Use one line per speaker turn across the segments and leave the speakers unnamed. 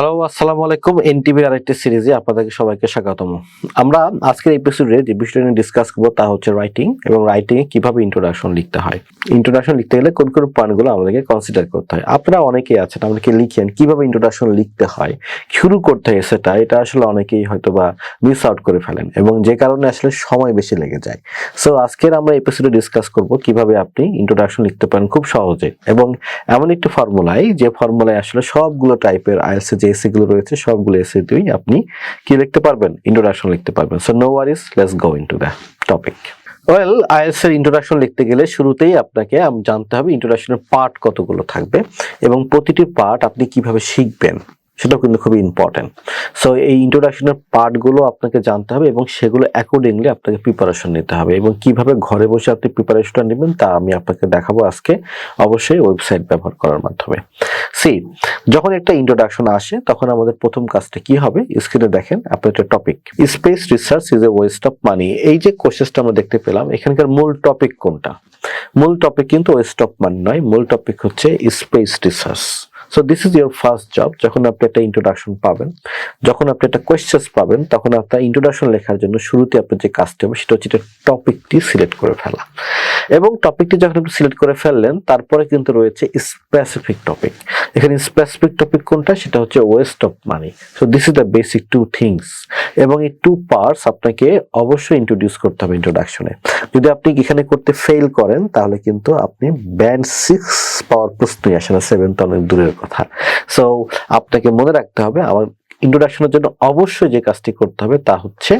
Hello, আসসালামু আলাইকুম। এনটিভির আরেকটি সিরিজে আপনাদেরকে সবাইকে স্বাগতম। আমরা আজকের এপিসোডে যে বিষয়টা নিয়ে ডিসকাস করবো তা হচ্ছে রাইটিং, এবং রাইটিং এ কিভাবে ইন্ট্রোডাকশন লিখতে হয়। ইন্ট্রোডাকশন লিখতে গেলে কোন কোন পয়েন্টগুলো আমাদেরকে কনসিডার করতে হয়। আপনারা অনেকেই আছেন, আমাদেরকে লিখেন কিভাবে ইন্ট্রোডাকশন লিখতে হয়, শুরু করতে হয় এটা আসলে অনেকেই হয়তো বা মিস আউট করে ফেলেন, এবং যে কারণে আসলে সময় বেশি লেগে যায়। সো আজকের আমরা এপিসোডে ডিসকাস করব কিভাবে আপনি ইন্ট্রোডাকশন লিখতে পারেন খুব সহজে, এবং এমন একটি ফর্মুলায়, যে ফর্মুলায় আসলে সবগুলো টাইপের আইএলটিএস যে এসে গুলো রয়েছে সবগুলো এসে দিয়েই আপনি কি লিখতে পারবেন, ইন্ট্রোডাকশন লিখতে পারবেন। So no worries, let's go into the topic. Well, IELTS এর ইন্ট্রোডাকশন লিখতে গেলে শুরুতেই আপনাকে জানতে হবে ইন্ট্রোডাকশনের পার্ট কতগুলো থাকবে, এবং প্রতিটি পার্ট আপনি কিভাবে শিখবেন সেটাও কিন্তু খুবই ইম্পর্টেন্ট। সো এই ইন্ট্রোডাকশনের পার্টগুলো আপনাকে জানতে হবে, এবং সেগুলো অ্যাকর্ডিংলি আপনাকে প্রিপারেশন নিতে হবে, এবং কিভাবে ঘরে বসে আপনি প্রিপারেশনটা নেবেন তা আমি আপনাকে দেখাবো আজকে, অবশ্যই ওয়েবসাইট ব্যবহার করার মাধ্যমে। যখন একটা ইন্ট্রোডাকশন আসে তখন আমাদের প্রথম কাজটা কি হবে, স্ক্রিনে দেখেন আপনার একটা topic, space research is a West of money. এই যে কোশ্চেনটা আমরা দেখতে পেলাম, এখানকার মূল টপিক কোনটা? মূল টপিক কিন্তু ওয়েস্ট অফ মানি নয়, মূল টপিক হচ্ছে space research. So this is your first job. যখন আপনি একটা ইন্ট্রোডাকশন পাবেন, যখন আপনি একটা কোয়েশ্চেন পাবেন, তখন আপনার ইন্ট্রোডাকশন লেখার জন্য শুরুতে আপনার যে কাজটা হবে সেটা হচ্ছে টপিকটি সিলেক্ট করে ফেলা। এবং টপিকটি যখন আপনি সিলেক্ট করে ফেললেন, তারপরে কিন্তু রয়েছে স্পেসিফিক টপিক। এখানে স্পেসিফিক টপিক কোনটা? সেটা হচ্ছে West of money. So this is the basic to things, এবং এই টু পার্টস আপনাকে অবশ্যই ইন্ট্রোডিউস করতে হবে ইন্ট্রোডাকশনে। যদি আপনি এখানে করতে ফেল করেন তাহলে কিন্তু আপনি ব্যান্ড 6 পাওয়ার প্রশ্নই আসে না, 7 তো অনেক দূরের কথা। সো আপনাকে মনে রাখতে হবে, আমার ইন্ট্রোডাকশনের জন্য অবশ্যই যে কাজটি করতে হবে তা হচ্ছে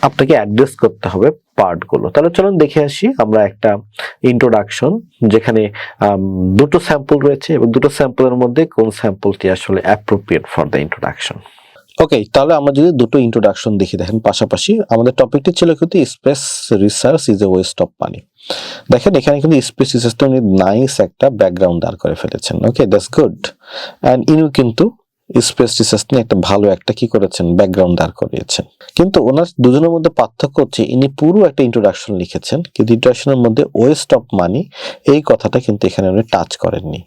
আপনাকে অ্যাড্রেস করতে হবে পার্টগুলো। তাহলে চলুন দেখে আসি আমরা একটা ইন্ট্রোডাকশন, যেখানে দুটো স্যাম্পল রয়েছে, এবং দুটো স্যাম্পলের মধ্যে কোন স্যাম্পলটি আসলে অ্যাপ্রোপ্রিয়েট ফর দ্য ইন্ট্রোডাকশন। ওকে, তাহলে আমরা যদি দুটো ইন্ট্রোডাকশন দেখি, দেখেন পাশাপাশি আমাদের টপিকটি ছিল কিন্তু space research is a West of money. দেখেন এখানে কিন্তু স্পেস রিসার্চটা উনি নাইস একটা ব্যাকগ্রাউন্ড দাঁড় করে ফেলেছেন। ওকে, দ্যাটস গুড। অ্যান্ড ইনু কিন্তু স্পেস রিসার্চ নিয়ে একটা ভালো একটা কি করেছেন, ব্যাকগ্রাউন্ড দাঁড় করিয়েছেন। কিন্তু ওনার দুজনের মধ্যে পার্থক্য হচ্ছে, ইনি পুরো একটা ইন্ট্রোডাকশন লিখেছেন, কিন্তু ইন্ট্রোডাকশনের মধ্যে ওয়েস্ট অফ মানি এই কথাটা কিন্তু এখানে উনি টাচ করেননি,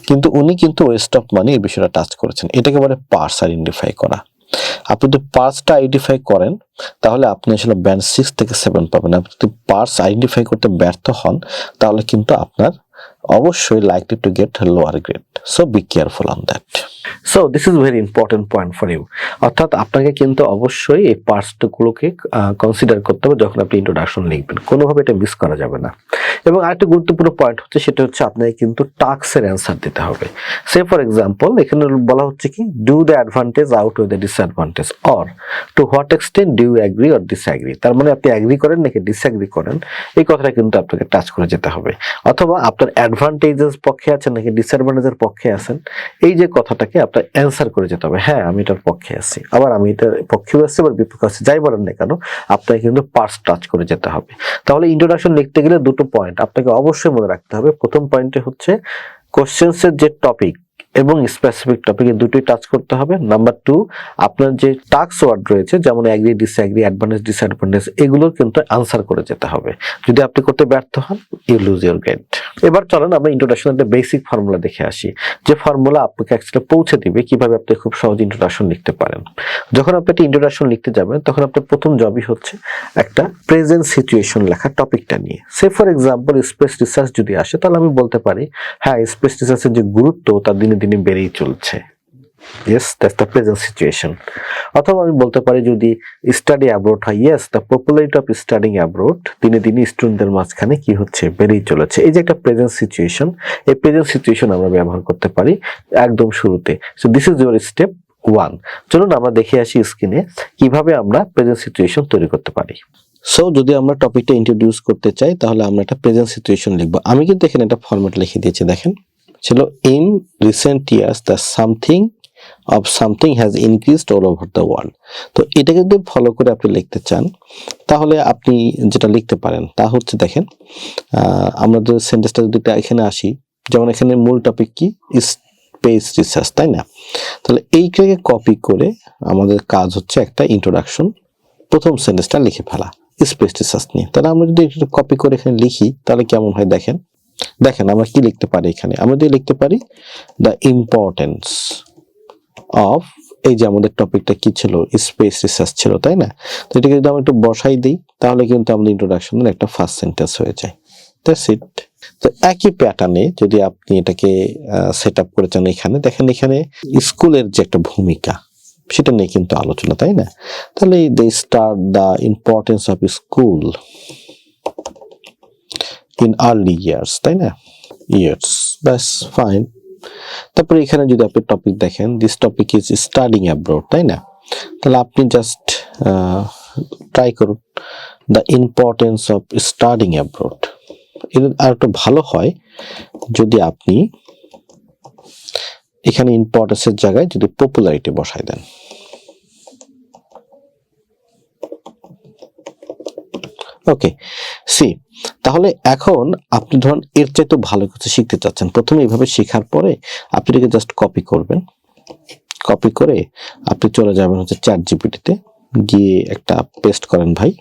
কিন্তু উনি কিন্তু ওয়েস্ট অফ মানি এই বিষয়টা টাচ করেছেন। এটাকে বলে পার্টস আইডেন্টিফাই করা। আপনি যদি পার্টসটা আইডেন্টিফাই করেন তাহলে আপনি আসলে ব্যান্ড 6 থেকে 7 পাবেন। আপনি যদি পার্টস আইডেন্টিফাই করতে ব্যর্থ হন তাহলে কিন্তু আপনার অবশ্যই likely to get lower grade. So be careful on that. So this is very important point for you. অর্থাৎ আপনাকে কিন্তু অবশ্যই এই পার্টসগুলোকে কনসিডার করতে হবে যখন আপনি ইন্ট্রোডাকশন লিখবেন, কোনোভাবে এটা মিস করা যাবে না। এবং আরেকটা গুরুত্বপূর্ণ পয়েন্ট হচ্ছে, সেটা হচ্ছে আপনাকে কিন্তু টাস্কের অ্যান্সার দিতে হবে। সে ফর এক্সাম্পল, এখানে বলা হচ্ছে কি, do the advantage out with the disadvantage, or to what extent do you agree or disagree. তার মানে আপনি অ্যাগ্রি করেন নাকি ডিসঅ্যাগ্রি করেন, এই কথাটা কিন্তু আপনাকে টাচ করে যেতে হবে। অথবা আপনার অ্যাডভান্টেজের পক্ষে আছেন নাকি ডিসঅ্যাডভান্টেজের পক্ষে আছেন, এই যে কথাটাকে আপনার অ্যান্সার করে যেতে হবে। হ্যাঁ, আমি এটার পক্ষে আছি, আবার আমি এটার পক্ষেও আছি, আবার বিপক্ষে আছি, যাই বলেন না কেন আপনাকে কিন্তু পার্টস টাচ করে যেতে হবে। তাহলে ইন্ট্রোডাকশন লিখতে গেলে দুটো পয়েন্ট আপনাকে অবশ্যই মনে রাখতে হবে। প্রথম পয়েন্টে হচ্ছে কোশ্চেন্সের যে টপিক এবং স্পেসিফিক টপিকে দুটোই টাচ করতে হবে। নাম্বার 2, আপনার যে টাস্ক ওয়ার্ড রয়েছে, যেমন অ্যাগ্রি, ডিসঅ্যাগ্রি, অ্যাডভান্টেজ, ডিসঅ্যাডভান্টেজ, এগুলোর কিন্তু আনসার করে যেতে হবে। যদি আপনি করতে ব্যর্থ হন, ইউ লুজ ইউর গ্রেড। এবার চলেন আমরা ইন্ট্রোডাকশনের একটা বেসিক ফর্মুলা দেখে আসি, যে ফর্মুলা আপনাকে অ্যাকচুয়ালি পৌঁছে দিবে কিভাবে আপনি খুব সহজ ইন্ট্রোডাকশন লিখতে পারেন। যখন আপনি একটা ইন্ট্রোডাকশন লিখতে যাবেন তখন আপনার প্রথম জবই হচ্ছে একটা প্রেজেন্ট সিচুয়েশন লেখা টপিকটা নিয়ে। সে ফর এক্সাম্পল, স্পেস রিসার্চ যদি আসে তাহলে আমি বলতে পারি, হ্যাঁ, স্পেস রিসার্চের যে গুরুত্ব তা দিনে দিনে বেড়েই চলছে। Yes, that's the present situation. অথবা আমি বলতে পারি, যদি স্টাডি অ্যাব্রোড হয়, yes, the popularity of studying abroad দিনে দিনে স্টুডেন্টদের মাঝখানে কি হচ্ছে, বেড়েই চলেছে। এই যে একটা প্রেজেন্ট সিচুয়েশন, এই প্রেজেন্ট সিচুয়েশন আমরা ব্যবহার করতে পারি একদম শুরুতে। So this is your step 1। চলুন আমরা দেখে আসি স্ক্রিনে কিভাবে আমরা প্রেজেন্ট সিচুয়েশন তৈরি করতে পারি। সো যদি আমরা টপিকটা ইন্ট্রোডিউস করতে চাই তাহলে আমরা একটা প্রেজেন্ট সিচুয়েশন লিখবো। আমি কিন্তু এখানে একটা ফরম্যাট লিখে দিয়েছি, দেখেন ছিল, in recent years the something of something has increased all over the world। তো এটাকে যদি ফলো করে আপনি লিখতে চান তাহলে আপনি যেটা লিখতে পারেন তা হচ্ছে, দেখেন আমাদের সেন্টেন্সটা যদি এখানে আসি, যেমন এখানে মূল টপিক কি, স্পেস রিসার্চ, তাই না? তাহলে এইটাকে কপি করে আমাদের কাজ হচ্ছে একটা ইন্ট্রোডাকশন প্রথম সেন্টেন্সটা লিখে ফেলা স্পেস রিসার্চ নিয়ে। তাহলে আমরা যদি এটা কপি করে এখানে লিখি তাহলে কেমন হয়, দেখেন আমরা কি লিখতে পারি, এখানে আমরা যদি লিখতে পারি, দ্য ইম্পর্টেন্স of এই যে আমাদের টপিকটা কি ছিল, স্পেস রিসার্চ ছিল, তাই না? তো এটাকে যদি আমরা একটু বসাই দিই তাহলে কিন্তু আমাদের ইন্ট্রোডাকশনের একটা ফার্স্ট সেন্টেন্স হয়ে যায়। That's it. তো একই প্যাটার্নে যদি আপনি এটাকে সেট আপ করে চান, এখানে দেখেন, এখানে স্কুলের যে একটা ভূমিকা সেটা নিয়ে কিন্তু আলোচনা, তাই না? তাহলে they start the importance of school in early years, তাই না? ইয়ার্স, ব্যাস ফাইন। তারপরে এখানে যদি আপনি টপিক দেখেন, this topic is studying abroad, তাই না? তাহলে আপনি জাস্ট ট্রাই করুন the importance of studying abroad. এটা আর একটু ভালো হয় যদি আপনি এখানে ইম্পর্টেন্সের জায়গায় যদি পপুলারিটি বসাই দেন। ওকে, সি, তাহলে এখন আপনি ধরুন এর চাইতে ভালো কিছু শিখতে চাচ্ছেন, প্রথমে এইভাবে শেখার পরে আপনি এটাকে জাস্ট কপি করবেন। কপি করে আপনি চলে যাবেন হচ্ছে চ্যাট জিপিটিতে, গিয়ে একটা পেস্ট করেন ভাই।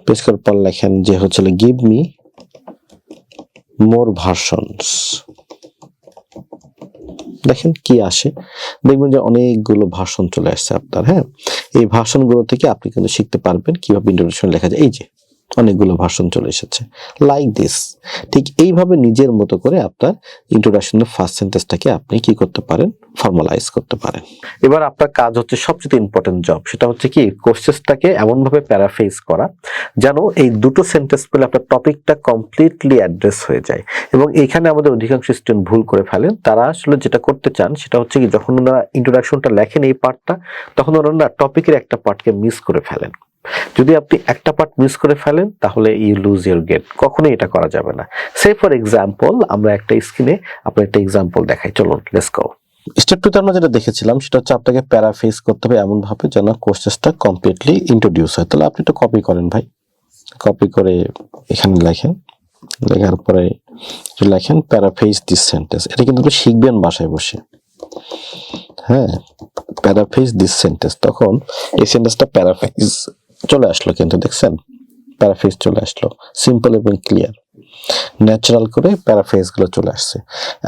পেস্ট করার পর লেখেন যে হচ্ছে গিভ মি মোর ভার্সনস। দেখেন কি আসে, দেখবেন যে অনেকগুলো ভার্সন চলে আসছে আপনার। হ্যাঁ, এই ভার্সনগুলো থেকে আপনি কিন্তু শিখতে পারবেন কিভাবে ইন্ট্রোডাকশন লেখা যায়। এই যে অনেকগুলো ভার্সন চলে এসেছে, লাইক দিস। ঠিক এইভাবে নিজের মতো করে আপনার ইন্ট্রোডাকশনের ফার্স্ট সেন্টেন্সটাকে আপনি কি করতে পারেন, ফর্মালাইজ করতে পারেন। এবার আপনার কাজ হচ্ছে সবচেয়ে ইম্পর্টেন্ট জব, সেটা হচ্ছে কি কোশ্চেনটাকে এমনভাবে প্যারাফ্রেজ করা যেন এই দুটো সেন্টেন্স পেলে আপনার টপিকটা কমপ্লিটলি অ্যাড্রেস হয়ে যায়। এবং এখানে আমাদের অধিকাংশ স্টুডেন্ট ভুল করে ফেলেন। তারা আসলে যেটা করতে চান সেটা হচ্ছে কি, যখন ওনারা ইন্ট্রোডাকশনটা লেখেন এই পার্টটা, তখন ওনারা টপিকের একটা পার্টকে মিস করে ফেলেন। যদি আপনি একটা পার্ট মিস করে ফেলেন তাহলে ইউ লুজ ইউর গেট, কখনোই এটা করা যাবে না। সে ফর এক্সাম্পল, আমরা একটা স্ক্রিনে আপনার একটা এক্সাম্পল দেখাই, চলুন লেটস গো। স্টেপ 2 তে আমরা যেটা দেখেছিলাম সেটা হচ্ছে আপনাকে প্যারাফ্রেজ করতে হবে এমন ভাবে যেন কোশ্চেনটা কমপ্লিটলি ইন্ট্রোডিউস হয়। তাহলে আপনি একটু কপি করেন ভাই, কপি করে এখানে লেখেন, লেখার পরে লেখেন প্যারাফ্রেজ দিস সেন্টেন্স। এটা কিন্তু আপনি শিখবেন বাসায় বসে। হ্যাঁ, প্যারাফ্রেজ দিস সেন্টেন্স, তখন এই সেন্টেন্সটা প্যারাফ্রেজ চলে আসলো, কিন্তু দেখছেন প্যারাফ্রেজ চলে আসলো, সিম্পল এবং ক্লিয়ার, ন্যাচারাল করে প্যারাফ্রেজ গুলো চলে আসছে।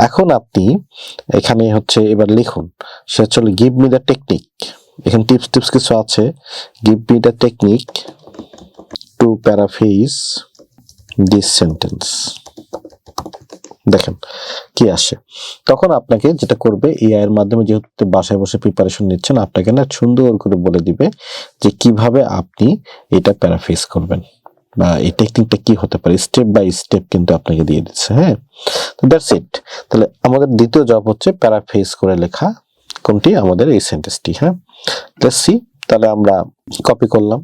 এখন আপনি এখানে হচ্ছে এবার লিখুন, সে চলে গিভ মি দ্য টেকনিক। এখানে টিপস কিছু আছে, give me the technique two paraphrase this sentence. দেখেন কি আসে। তখন আপনাকে যেটা করবে, এআই এর মাধ্যমে যেহেতু বাসায় বসে প্রিপারেশন নিচ্ছেন, আপনাকে না সুন্দর করে বলে দিবে যে কিভাবে আপনি এটা প্যারাফ্রেজ করবেন বা এই টেকনিকটা কি হতে পারে, স্টেপ বাই স্টেপ কিন্তু আপনাকে দিয়ে দিচ্ছে। হ্যাঁ, তো দ্যাটস ইট। তাহলে আমাদের দ্বিতীয় জব হচ্ছে প্যারাফ্রেজ করে লেখা কোনটি, আমাদের এই সেন্টেন্সটি। হ্যাঁ, লেটস সি। তাহলে আমরা কপি করলাম,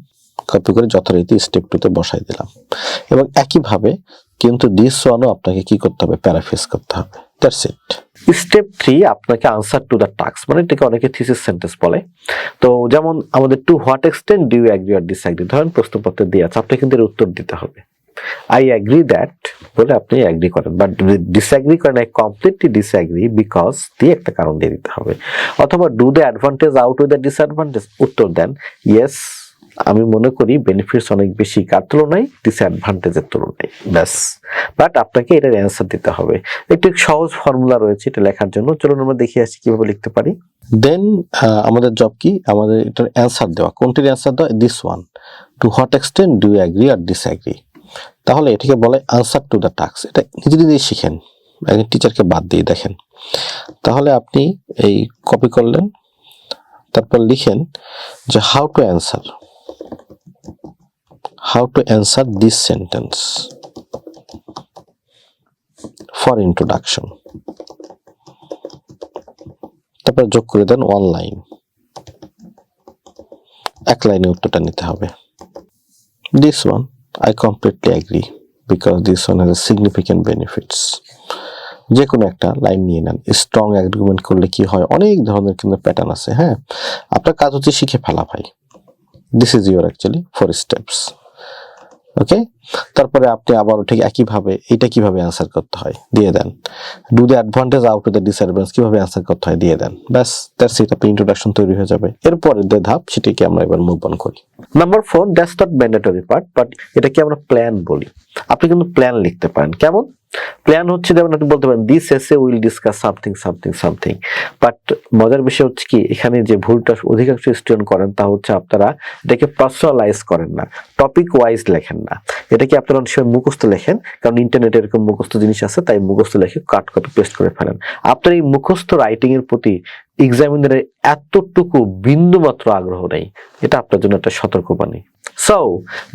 কপি করে যথারীতি স্টেপ 2 তে বসাই দিলাম, এবং একইভাবে কিন্তু দিস ওয়ানও আপনাকে কি করতে হবে, প্যারাফ্রেজ করতে হবে। That's it. স্টেপ 3 আপনাকে আনসার টু দ্য টাস্ক, মানে এটাকে অনেকে থিসিস সেন্টেন্স বলে। তো যেমন আমাদের to what extent do you agree or disagree, ধরেন প্রশ্নপত্রে দিয়ে আছে, আপনি কিন্তু এর উত্তর দিতে হবে। আই এগ্রি দ্যাট বলে আপনি এগ্রি করেন, বাট ডিসএগ্রি করেন আই কমপ্লিটলি ডিসএগ্রি বিকজ দিয়ে একটা কারণ দিয়ে দিতে হবে। অথবা do the advantage outweigh the disadvantage, উত্তর দেন ইয়েস আমি মনে করি বেনিফিটস অনেক বেশি কার তুলনায়, ডিসঅ্যাডভান্টেজের তুলনায়, ব্যাস। বাট আপনাকে এটার অ্যান্সার দিতে হবে। একটি সহজ ফর্মুলা রয়েছে এটা লেখার জন্য, চলুন আমরা দেখে আসি কিভাবে লিখতে পারি। দেন আমাদের জব কি, আমাদের এটার অ্যান্সার দেওয়া। কোনটির অ্যান্সার দেওয়া, this one, to what extent do you agree আর ডিসএগ্রি। তাহলে এটাকে বলে আনসার টু দ্য টাস্ক। এটা নিজে নিজেই শিখেন, একজন টিচারকে বাদ দিয়ে দেখেন। তাহলে আপনি এই কপি করলেন, তারপর লিখেন যে how to answer this sentence for introduction. তারপর যোগ করে দেন ওয়ান লাইন, এক লাইনে উত্তরটা নিতে হবে। This one I completely agree because this one has a significant benefits. যে কোনো একটা লাইন নিয়ে নেন। স্ট্রং অ্যাগ্রিমেন্ট করলে কি হয়, অনেক ধরনের কিন্তু প্যাটার্ন আছে। হ্যাঁ, আপনার কাজ হচ্ছে শিখে ফেলা ভাই। This is your actually 4 steps. Okay, তারপরে আপনি আবার ঠিক একইভাবে এটা কিভাবে অ্যান্সার করতে হয় দিয়ে দেন। Do the advantage out of the disadvantage কিভাবে অ্যান্সার করতে হয় দিয়ে দেন, ব্যাস দ্যাটস ইট। আপনার ইন্ট্রোডাকশন তৈরি হয়ে যাবে। এরপরে যে ধাপ সেটাকে আমরা এবার মুভ অন করি। Number 4, that's not mandatory part, but এটাকে আমরা প্ল্যান বলি। আপনি কিন্তু প্ল্যান লিখতে পারেন। কেমন, প্ল্যান হচ্ছে যেমন আপনি বলতে পারেন দিস এসে will discuss something something something, but মজার বিষয় হচ্ছে কি এখানে যে ভুলটা অধিকাংশ স্টুডেন্ট করেন তা হচ্ছে আপনারা এটাকে পার্সোনালাইজ করেন না, টপিক ওয়াইজ লেখেন না। এটাকে আপনারা অনেক সময় মুখস্থ লেখেন, কারণ ইন্টারনেটে এরকম মুখস্থ জিনিস আছে, তাই মুখস্থ লেখে কাট কপি পেস্ট করে ফেলেন। আপনার এই মুখস্থ রাইটিং এর প্রতি এক্সামিনারের এতটুকু বিন্দু মাত্র আগ্রহ নেই, এটা আপনার জন্য একটা সতর্কবাণী। So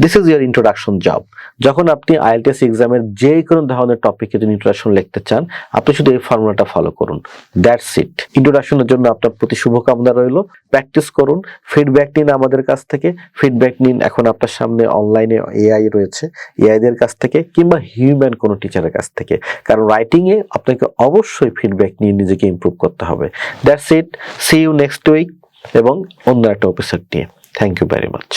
this is year introduction job. যখন আপনি আইএলটিএস এক্সামের যে কোনো ধরনের টপিকে যদি ইন্ট্রোডাকশন লিখতে চান, আপনি শুধু এই ফর্মুলাটা ফলো করুন, দ্যাটস ইট। ইন্ট্রোডাকশনের জন্য আপনার প্রতি শুভকামনা রইল, প্র্যাকটিস করুন, ফিডব্যাক নিন আমাদের কাছ থেকে, ফিডব্যাক নিন এখন আপনার সামনে অনলাইনে এআই রয়েছে, এআই দের কাছ থেকে কিংবা হিউম্যান কোনো টিচারের কাছ থেকে, কারণ রাইটিং এ আপনাকে অবশ্যই ফিডব্যাক নিয়ে নিজেকে ইমপ্রুভ করতে হবে। That's it, see you next week এবং অন্য একটা এপিসোড নিয়ে। Thank you very much.